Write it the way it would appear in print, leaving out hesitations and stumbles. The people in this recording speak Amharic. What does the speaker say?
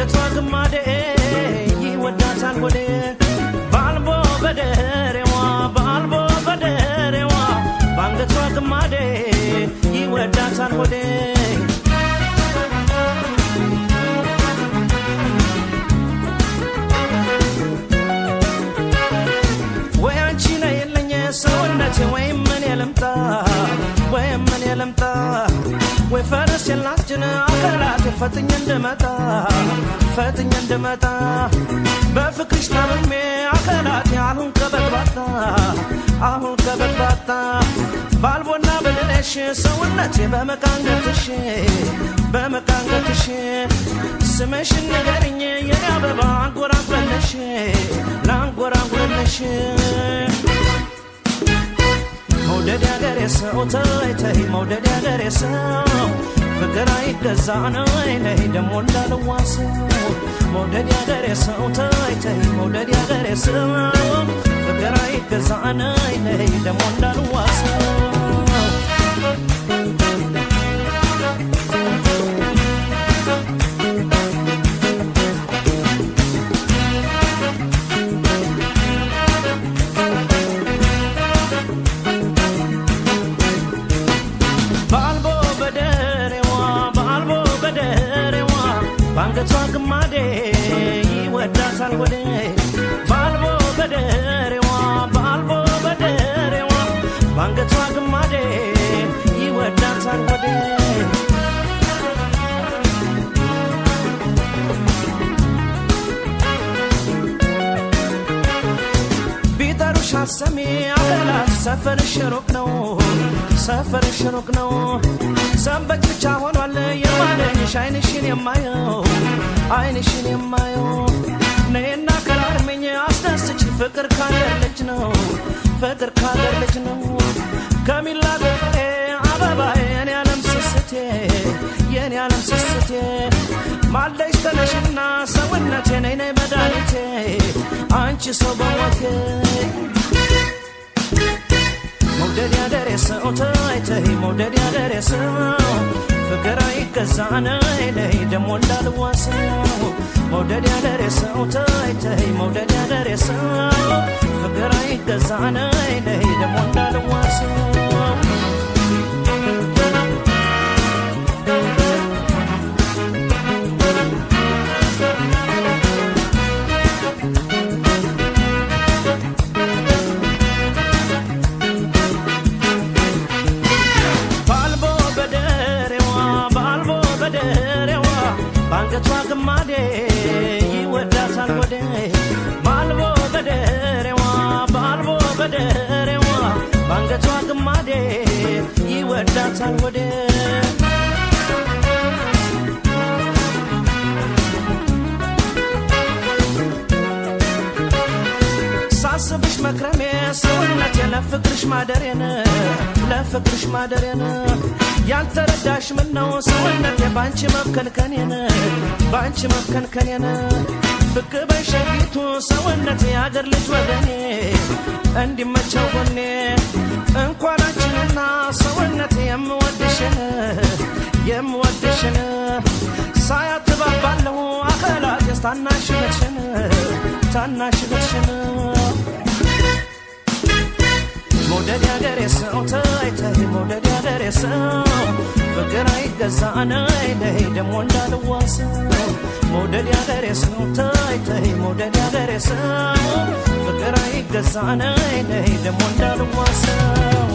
ባንገቷ ግማዴ ይወዳታል ወዴ ባልቦ በደሬዋ ባልቦ በደሬዋ ባንገቷ ግማዴ ይወዳታል ወዴ ወይ አንቺ ነይ የለኝ ሰውነቴ ወይ ምን የለምጣ ወይ ምን የለምጣ ወይ ፈረስ የላስጭን አካላት ፈጥኜ እንደመጣ በፍቅርሽ ታምሜ አካላት አሁን ከበጥባጣ ባልቦና በደለሽ ሰውነቴ በመቃንገትሽ ስምሽን ንገሪኝ የኔ አበባ አንጎራጉረልሽ ላንጎራጉረልሽ መውደድ ያገሬ ሰው ተይ ተይ መውደድ ያገሬ ሰው ፍቅር አይገዛ ነይ ነይ ደሞ እንዳልዋሰው መውደድ ያገሬ ሰው ተይ ተይ መውደድ ያገሬ ሰው ፍቅር አይገዛ ነይ ነይ ደሞ እንዳልዋሰው ባንገቷ ግማዴ ይወዳታል ወዴ ባልቦ በደሬዋ ባንገቷ ግማዴ ይወዳታል ወዴ ቢጠሩሽ አትሰሚ አገላት ሰፈርሽ ሩቅ ነው ሰንበት ብቻ ሆኗል የማለሽ አይንሽን የማየው ነይና ከራርመኝ አስደስች ፍቅር ካገር ልጅ ነው ከሚላ ገሬ አበባዬ የኔ ዓለም ስስቴ ማለሽ ተነሽና ሰውነቴ ነይ ነይ መድኃኒቴ አንቺ ሰው በሞቴ መውደድ ያገሬ ሰው ተይ ተይ መውደድ ያገሬ ሰው ፍቅር አይገዛ ነይ ነይ ደሞ እንዳልዋሰው መውደድ ያገሬ ሰው ተይ ተይ መውደድ ያገሬ ሰው ፍቅር አይገዛ ነይ ነይ ደሞ እንዳልዋሰው ባንገቷ ግማዴ ይወዳታል ወዴ ባልቦ በደሬዋ ባንገቷ ግማዴ ይወዳታል ወዴ ሳስብሽ መክረሜ ሰውነቴ ለፍቅርሽ ማደሬን ያልተረዳሽ ምነው ሰውነቴ ባንቺ መብከንከኔን ብቅ በሸጊቱ ሰውነቴ ያገር ልጅ ወገኔ እንዲመቸው ጎኔ እንኳን አንቺንና ሰውነቴ የምወድሽን ሳያትባባለሁ አካላቴስ ታናሽነትሽን መውደድ ያገሬ ሰው ተይ ተይ መውደድ ያገሬ ሰው ፍቅር አይገዛ ነይ ነይ ደሞ እንዳልዋሰው መውደድ ያገሬ ሰው ተይ ተይ መውደድ ያገሬ ሰው ፍቅር አይገዛ ነይ ነይ ደሞ እንዳልዋሰው